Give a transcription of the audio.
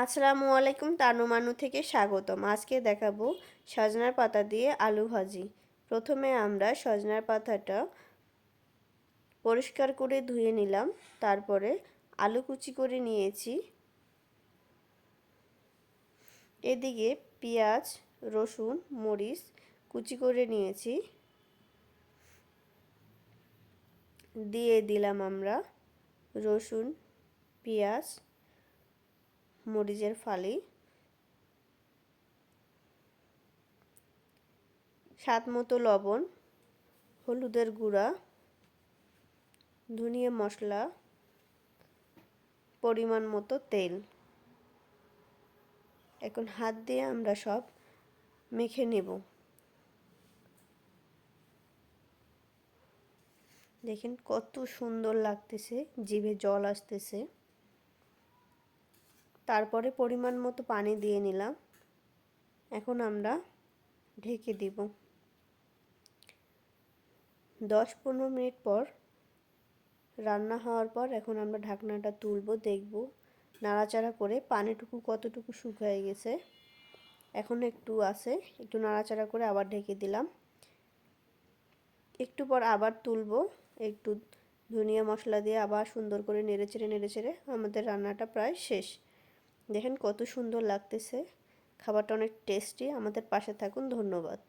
আসসালামু আলাইকুম, তানু মানু থেকে স্বাগতম। আজকে দেখাবো সজনার পাতা দিয়ে আলু ভাজি। প্রথমে আমরা সজনার পাতাটা পরিষ্কার করে ধুয়ে নিলাম। তারপরে আলু কুচি করে নিয়েছি। এদিকে পেঁয়াজ, রসুন, মরিচ কুচি করে নিয়েছি। দিয়ে দিলাম আমরা রসুন, পেঁয়াজ, মরিচের ফালি, স্বাদ মতো লবণ, হলুদের গুঁড়া, ধনিয়া মশলা, পরিমাণ মতো তেল। এখন হাত দিয়ে আমরা সব মেখে নেব। দেখেন কত সুন্দর লাগতেছে, জিভে জল আসতেছে। তারপরে পরিমাণ মতো পানি দিয়ে নিলাম। এখন আমরা ঢেকে দিব। 10-15 মিনিট পর রান্না হওয়ার পর এখন আমরা ঢাকনাটা তুলব, দেখব নাড়াচাড়া করে পানিটুকু কতটুকু শুকিয়ে গেছে। এখন একটু আছে, একটু নাড়াচাড়া করে আবার ঢেকে দিলাম। একটু পর আবার তুলব, একটু ধনিয়া মশলা দিয়ে আবার সুন্দর করে নেড়েচেড়ে আমাদের রান্নাটা প্রায় শেষ। দেখেন কত সুন্দর লাগতেছে, খাবারটা অনেক টেস্টি। আমাদের পাশে থাকুন, ধন্যবাদ।